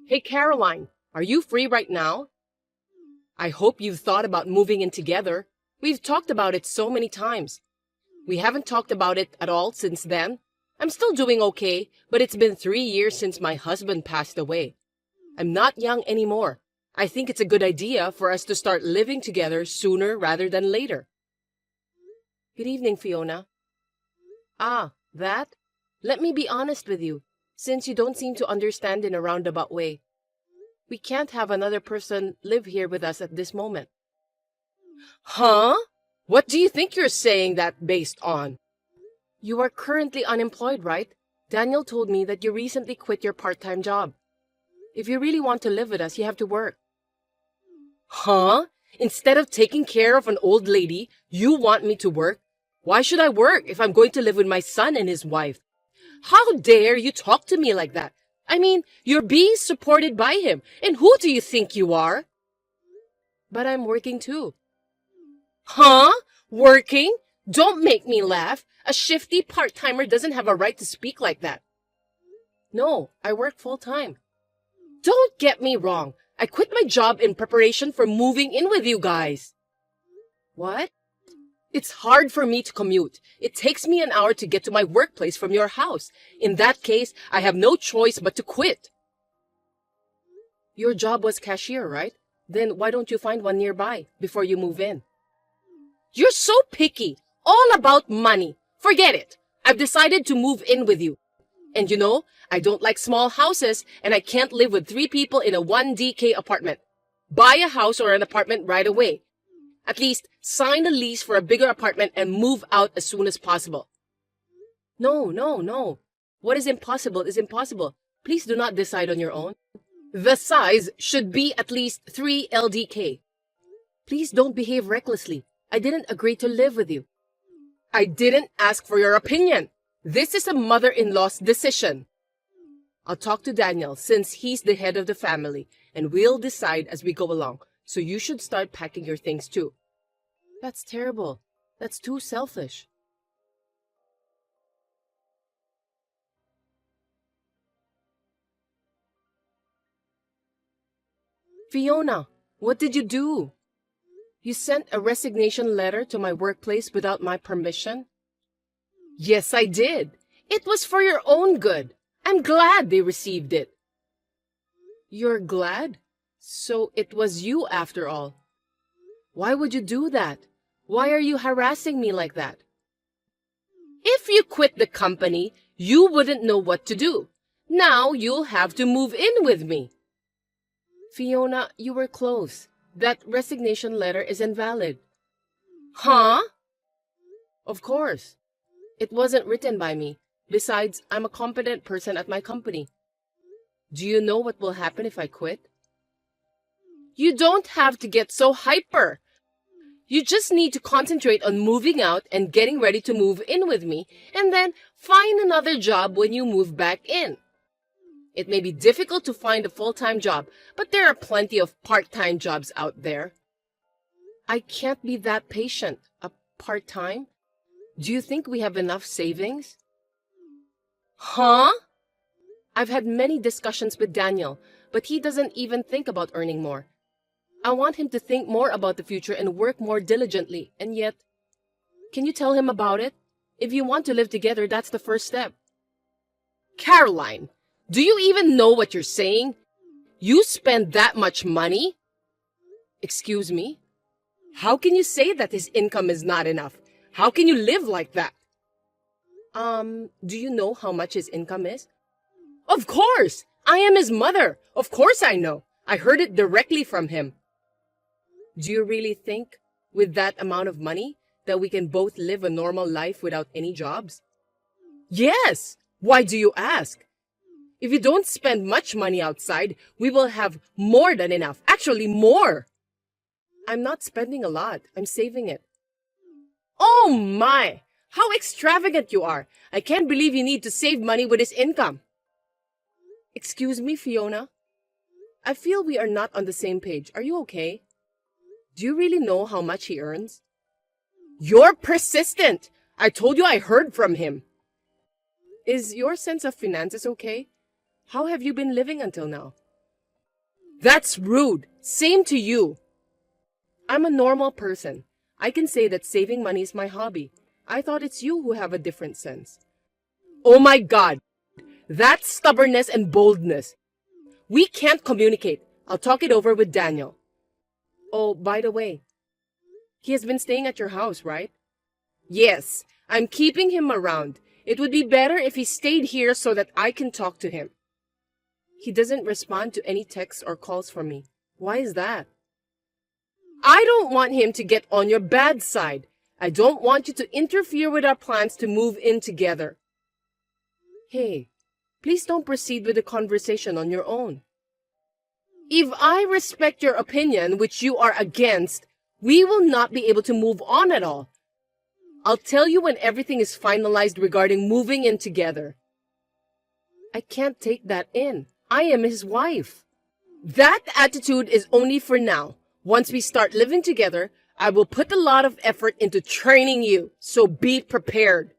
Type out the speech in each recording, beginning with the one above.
Hey, Caroline, are you free right now? I hope you've thought about moving in together. We've talked about it so many times. We haven't talked about it at all since then. I'm still doing okay, but it's been 3 years since my husband passed away. I'm not young anymore. I think it's a good idea for us to start living together sooner rather than later. Good evening, Fiona. Ah, that? Let me be honest with you, since you don't seem to understand in a roundabout way. We can't have another person live here with us at this moment. Huh? What do you think you're saying that based on? You are currently unemployed, right? Daniel told me that you recently quit your part-time job. If you really want to live with us, you have to work. Huh? Instead of taking care of an old lady, you want me to work? Why should I work if I'm going to live with my son and his wife? How dare you talk to me like that? I mean, you're being supported by him, and who do you think you are? But I'm working too. Huh? Working? Don't make me laugh. A shifty part-timer doesn't have a right to speak like that. No, I work full-time. Don't get me wrong. I quit my job in preparation for moving in with you guys. What? It's hard for me to commute. It takes me an hour to get to my workplace from your house. In that case, I have no choice but to quit. Your job was cashier, right? Then why don't you find one nearby before you move in? You're so picky. All about money. Forget it. I've decided to move in with you. And you know, I don't like small houses, and I can't live with 3 people in a 1DK apartment. Buy a house or an apartment right away. At least sign a lease for a bigger apartment and move out as soon as possible. No. What is impossible is impossible. Please do not decide on your own. The size should be at least 3 LDK. Please don't behave recklessly. I didn't agree to live with you. I didn't ask for your opinion. This is a mother-in-law's decision. I'll talk to Daniel since he's the head of the family, and we'll decide as we go along. So you should start packing your things too. That's terrible. That's too selfish. Fiona, what did you do? You sent a resignation letter to my workplace without my permission? Yes, I did. It was for your own good. I'm glad they received it. You're glad? So it was you after all. Why would you do that? Why are you harassing me like that? If you quit the company, you wouldn't know what to do. Now you'll have to move in with me. Fiona, you were close. That resignation letter is invalid. Huh? Of course. It wasn't written by me. Besides, I'm a competent person at my company. Do you know what will happen if I quit? You don't have to get so hyper. You just need to concentrate on moving out and getting ready to move in with me, and then find another job when you move back in. It may be difficult to find a full-time job, but there are plenty of part-time jobs out there. I can't be that patient. A part-time? Do you think we have enough savings? Huh? I've had many discussions with Daniel, but he doesn't even think about earning more. I want him to think more about the future and work more diligently, and yet... Can you tell him about it? If you want to live together, that's the first step. Caroline, do you even know what you're saying? You spend that much money? Excuse me? How can you say that his income is not enough? How can you live like that? Do you know how much his income is? Of course! I am his mother. Of course I know. I heard it directly from him. Do you really think, with that amount of money, that we can both live a normal life without any jobs? Yes! Why do you ask? If you don't spend much money outside, we will have more than enough. Actually, more! I'm not spending a lot. I'm saving it. Oh my! How extravagant you are! I can't believe you need to save money with his income. Excuse me, Fiona? I feel we are not on the same page. Are you okay? Do you really know how much he earns? You're persistent! I told you I heard from him. Is your sense of finances okay? How have you been living until now? That's rude. Same to you. I'm a normal person. I can say that saving money is my hobby. I thought it's you who have a different sense. Oh my God! That's stubbornness and boldness. We can't communicate. I'll talk it over with Daniel. Oh, by the way, he has been staying at your house, right? Yes, I'm keeping him around. It would be better if he stayed here so that I can talk to him. He doesn't respond to any texts or calls from me. Why is that? I don't want him to get on your bad side. I don't want you to interfere with our plans to move in together. Hey, please don't proceed with the conversation on your own. If I respect your opinion, which you are against, we will not be able to move on at all. I'll tell you when everything is finalized regarding moving in together. I can't take that in. I am his wife. That attitude is only for now. Once we start living together, I will put a lot of effort into training you, so be prepared.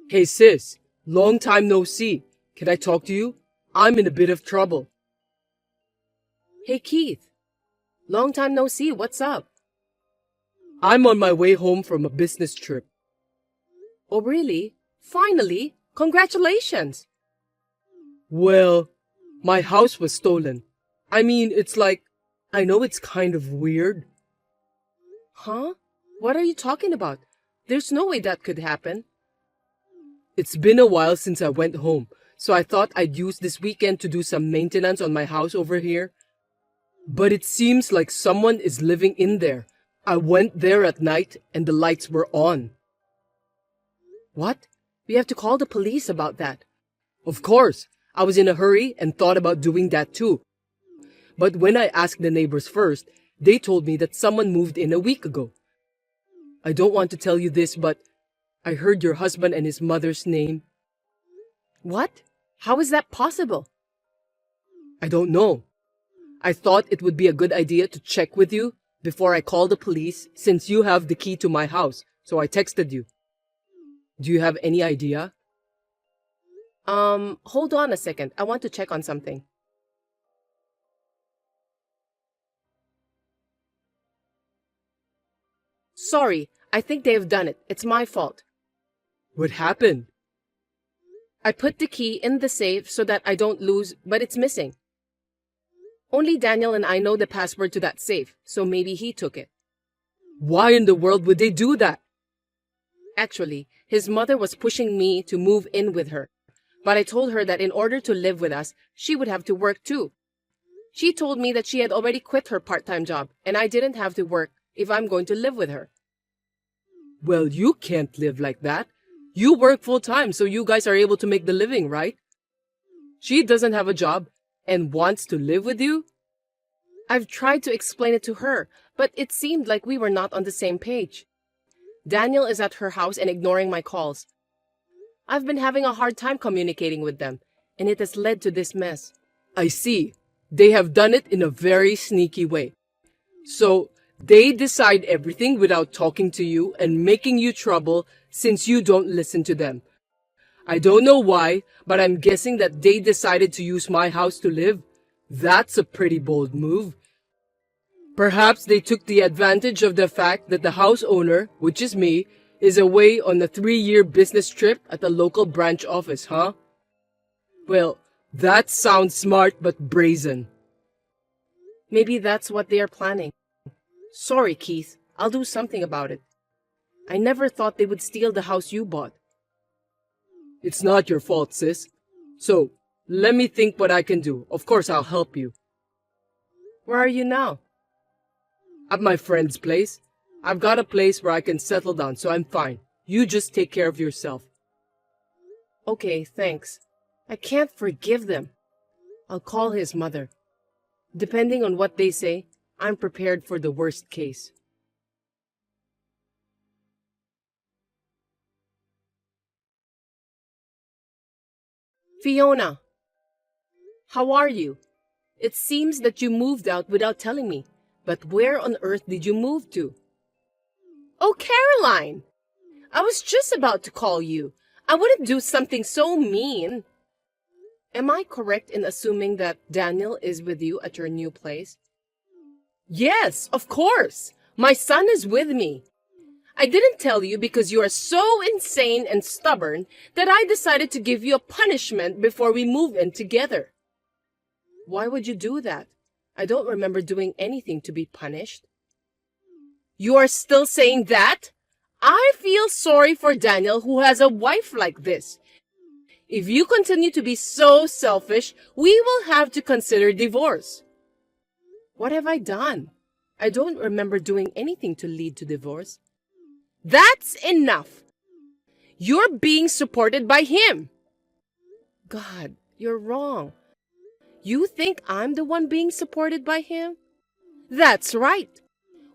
Hey sis, long time no see. Can I talk to you? I'm in a bit of trouble. Hey Keith, long time no see. What's up? I'm on my way home from a business trip. Oh really? Finally? Congratulations! Well, my house was stolen. I mean, it's like, I know it's kind of weird. Huh? What are you talking about? There's no way that could happen. It's been a while since I went home, so I thought I'd use this weekend to do some maintenance on my house over here. But it seems like someone is living in there. I went there at night and the lights were on. What? We have to call the police about that. Of course, I was in a hurry and thought about doing that too. But when I asked the neighbors first, they told me that someone moved in a week ago. I don't want to tell you this, but I heard your husband and his mother's name. What? How is that possible? I don't know. I thought it would be a good idea to check with you before I call the police since you have the key to my house, so I texted you. Do you have any idea? Hold on a second. I want to check on something. Sorry, I think they have done it. It's my fault. What happened? I put the key in the safe so that I don't lose, but it's missing. Only Daniel and I know the password to that safe, so maybe he took it. Why in the world would they do that? Actually, his mother was pushing me to move in with her, but I told her that in order to live with us, she would have to work too. She told me that she had already quit her part-time job, and I didn't have to work if I'm going to live with her. Well, you can't live like that. You work full-time, so you guys are able to make the living, right? She doesn't have a job and wants to live with you? I've tried to explain it to her, but it seemed like we were not on the same page. Daniel is at her house and ignoring my calls. I've been having a hard time communicating with them, and it has led to this mess. I see. They have done it in a very sneaky way. So, they decide everything without talking to you and making you trouble since you don't listen to them. I don't know why, but I'm guessing that they decided to use my house to live. That's a pretty bold move. Perhaps they took the advantage of the fact that the house owner, which is me, is away on a 3-year business trip at the local branch office, huh? Well, that sounds smart but brazen. Maybe that's what they are planning. Sorry, Keith. I'll do something about it. I never thought they would steal the house you bought. It's not your fault, sis. So, let me think what I can do. Of course, I'll help you. Where are you now? At my friend's place. I've got a place where I can settle down, so I'm fine. You just take care of yourself. Okay, thanks. I can't forgive them. I'll call his mother. Depending on what they say, I'm prepared for the worst case. Fiona, how are you? It seems that you moved out without telling me, but where on earth did you move to? Oh, Caroline! I was just about to call you. I wouldn't do something so mean. Am I correct in assuming that Daniel is with you at your new place? Yes, of course. My son is with me. I didn't tell you because you are so insane and stubborn that I decided to give you a punishment before we move in together. Why would you do that? I don't remember doing anything to be punished. You are still saying that? I feel sorry for Daniel who has a wife like this. If you continue to be so selfish, we will have to consider divorce. What have I done? I don't remember doing anything to lead to divorce. That's enough. You're being supported by him. God, you're wrong. You think I'm the one being supported by him? That's right.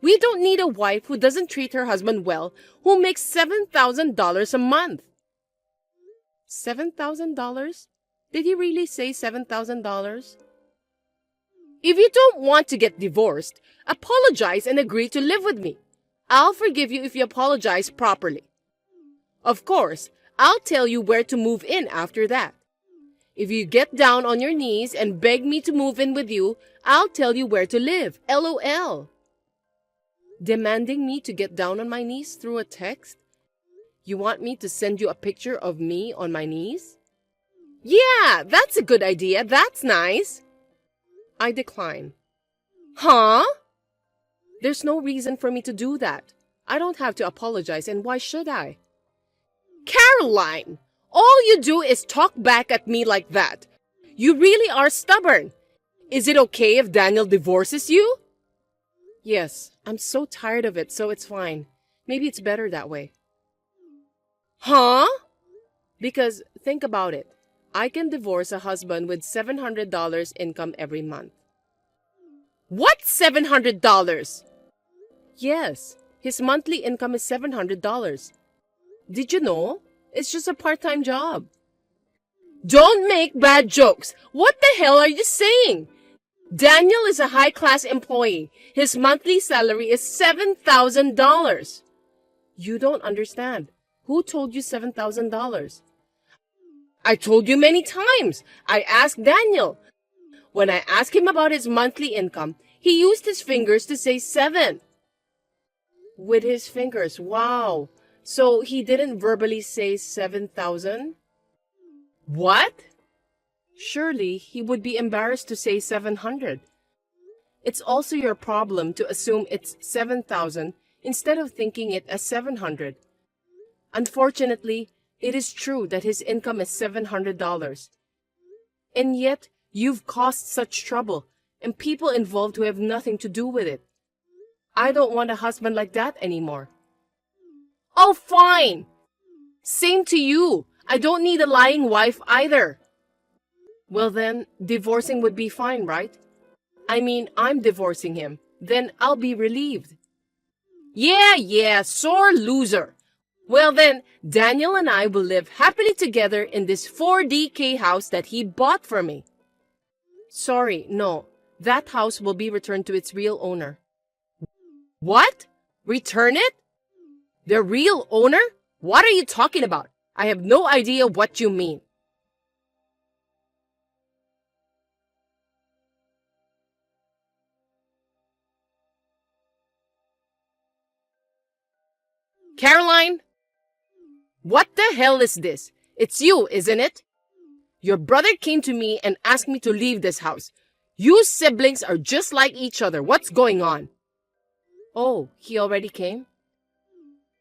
We don't need a wife who doesn't treat her husband well, who makes $7,000 a month. $7,000? Did he really say $7,000? If you don't want to get divorced, apologize and agree to live with me. I'll forgive you if you apologize properly. Of course, I'll tell you where to move in after that. If you get down on your knees and beg me to move in with you, I'll tell you where to live. LOL. Demanding me to get down on my knees through a text? You want me to send you a picture of me on my knees? Yeah, that's a good idea. That's nice. I decline. Huh? There's no reason for me to do that. I don't have to apologize, and why should I? Caroline! All you do is talk back at me like that. You really are stubborn. Is it okay if Daniel divorces you? Yes, I'm so tired of it, so it's fine. Maybe it's better that way. Huh? Because think about it. I can divorce a husband with $700 income every month. What $700? Yes, his monthly income is $700. Did you know? It's just a part-time job. Don't make bad jokes. What the hell are you saying? Daniel is a high-class employee. His monthly salary is $7,000. You don't understand. Who told you $7,000? I told you many times. I asked Daniel. When I asked him about his monthly income, he used his fingers to say 7. With his fingers, wow. So he didn't verbally say 7,000? What? Surely he would be embarrassed to say 700. It's also your problem to assume it's 7,000 instead of thinking it as 700. Unfortunately, it is true that his income is $700. And yet, you've caused such trouble and people involved who have nothing to do with it. I don't want a husband like that anymore. Oh, fine. Same to you. I don't need a lying wife either. Well then, divorcing would be fine, right? I mean, I'm divorcing him. Then I'll be relieved. Yeah, sore loser. Well then, Daniel and I will live happily together in this 4DK house that he bought for me. Sorry, no. That house will be returned to its real owner. What? Return it? The real owner? What are you talking about? I have no idea what you mean. Caroline? What the hell is this? It's you, isn't it? Your brother came to me and asked me to leave this house. You siblings are just like each other. What's going on? Oh, he already came?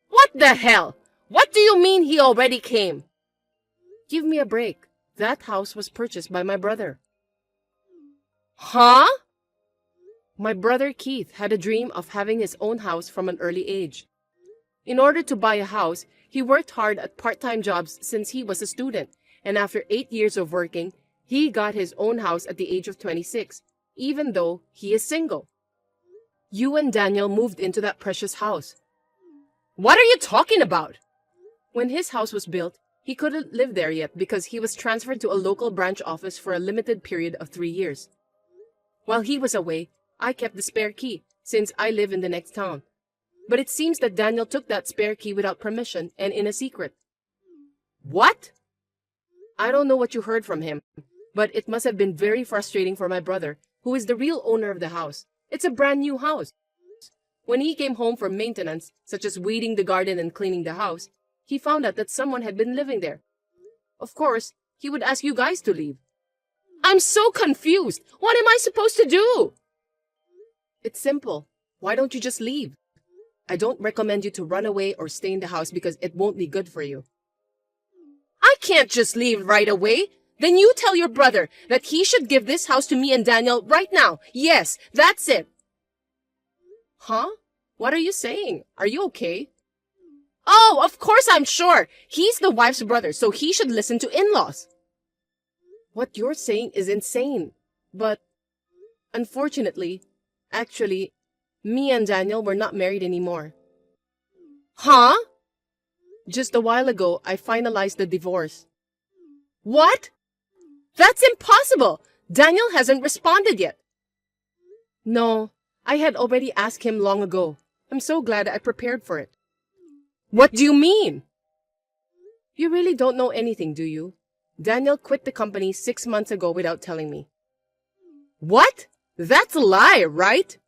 What the hell? What do you mean he already came? Give me a break. That house was purchased by my brother. Huh? My brother Keith had a dream of having his own house from an early age. In order to buy a house, he worked hard at part-time jobs since he was a student, and after 8 years of working, he got his own house at the age of 26, even though he is single. You and Daniel moved into that precious house. What are you talking about? When his house was built, he couldn't live there yet because he was transferred to a local branch office for a limited period of 3 years. While he was away, I kept the spare key since I live in the next town. But it seems that Daniel took that spare key without permission and in a secret. What? I don't know what you heard from him, but it must have been very frustrating for my brother, who is the real owner of the house. It's a brand new house. When he came home from maintenance, such as weeding the garden and cleaning the house, he found out that someone had been living there. Of course, he would ask you guys to leave. I'm so confused. What am I supposed to do? It's simple. Why don't you just leave? I don't recommend you to run away or stay in the house because it won't be good for you. I can't just leave right away. Then you tell your brother that he should give this house to me and Daniel right now. Yes, that's it. Huh? What are you saying? Are you okay? Oh, of course I'm sure. He's the wife's brother, so he should listen to in-laws. What you're saying is insane. But, unfortunately, actually, me and Daniel were not married anymore. Huh? Just a while ago, I finalized the divorce. What? That's impossible! Daniel hasn't responded yet. No, I had already asked him long ago. I'm so glad I prepared for it. What do you mean? You really don't know anything, do you? Daniel quit the company 6 months ago without telling me. What? That's a lie, right?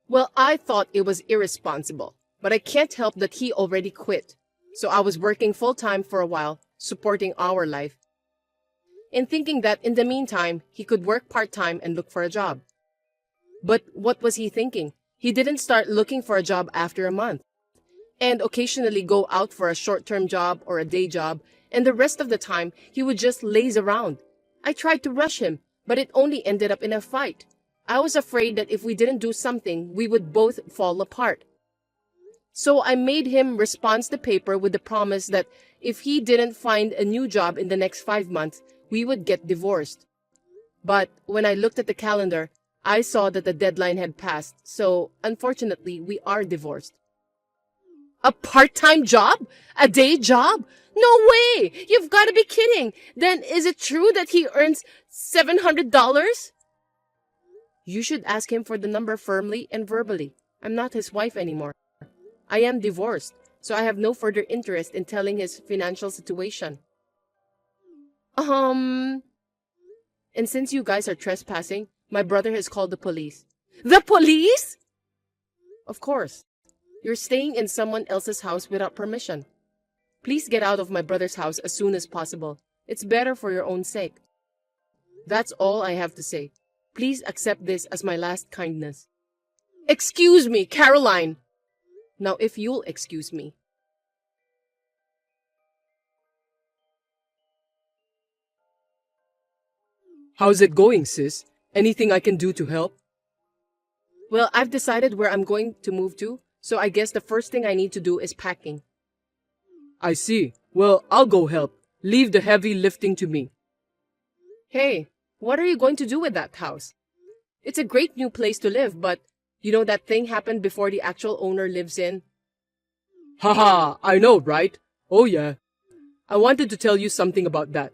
Well, I thought it was irresponsible, but I can't help that he already quit. So I was working full-time for a while, supporting our life, and thinking that in the meantime, he could work part-time and look for a job. But what was he thinking? He didn't start looking for a job after a month, and occasionally go out for a short-term job or a day job, and the rest of the time, he would just laze around. I tried to rush him, but it only ended up in a fight. I was afraid that if we didn't do something, we would both fall apart. So I made him respond the paper with the promise that if he didn't find a new job in the next 5 months, we would get divorced. But when I looked at the calendar, I saw that the deadline had passed, so unfortunately, we are divorced. A part-time job? A day job? No way! You've got to be kidding! Then is it true that he earns $700? You should ask him for the number firmly and verbally. I'm not his wife anymore. I am divorced, so I have no further interest in telling his financial situation. And since you guys are trespassing, my brother has called the police. The police? Of course. You're staying in someone else's house without permission. Please get out of my brother's house as soon as possible. It's better for your own sake. That's all I have to say. Please accept this as my last kindness. Excuse me, Caroline! Now, if you'll excuse me. How's it going, sis? Anything I can do to help? Well, I've decided where I'm going to move to, so I guess the first thing I need to do is packing. I see. Well, I'll go help. Leave the heavy lifting to me. Hey, what are you going to do with that house? It's a great new place to live, but you know that thing happened before the actual owner lives in? Haha, I know, right? Oh yeah. I wanted to tell you something about that.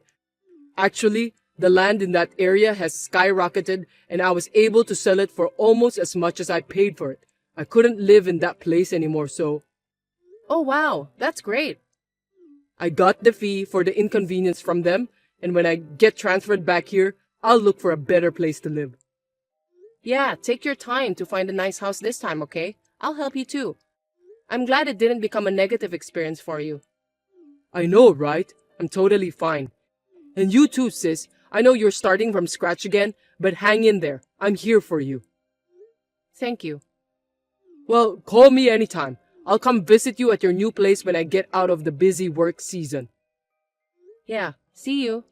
Actually, the land in that area has skyrocketed and I was able to sell it for almost as much as I paid for it. I couldn't live in that place anymore, so... Oh wow, that's great. I got the fee for the inconvenience from them, and when I get transferred back here, I'll look for a better place to live. Yeah, take your time to find a nice house this time, okay? I'll help you too. I'm glad it didn't become a negative experience for you. I know, right? I'm totally fine. And you too, sis. I know you're starting from scratch again, but hang in there. I'm here for you. Thank you. Well, call me anytime. I'll come visit you at your new place when I get out of the busy work season. Yeah, see you.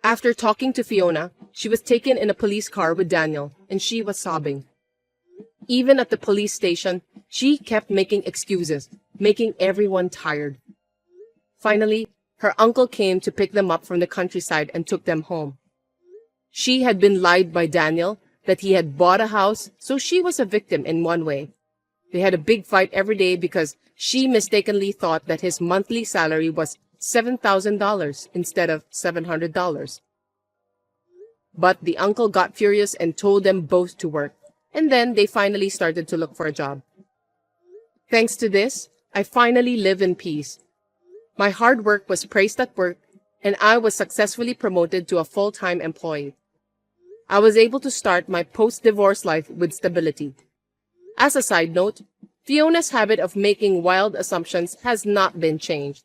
After talking to Fiona, she was taken in a police car with Daniel, and she was sobbing. Even at the police station, she kept making excuses, making everyone tired. Finally, her uncle came to pick them up from the countryside and took them home. She had been lied by Daniel that he had bought a house, so she was a victim in one way. They had a big fight every day because she mistakenly thought that his monthly salary was $7,000 instead of $700. But the uncle got furious and told them both to work. And then they finally started to look for a job. Thanks to this, I finally live in peace. My hard work was praised at work, and I was successfully promoted to a full-time employee. I was able to start my post-divorce life with stability. As a side note, Fiona's habit of making wild assumptions has not been changed.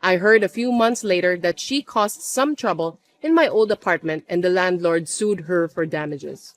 I heard a few months later that she caused some trouble in my old apartment and the landlord sued her for damages.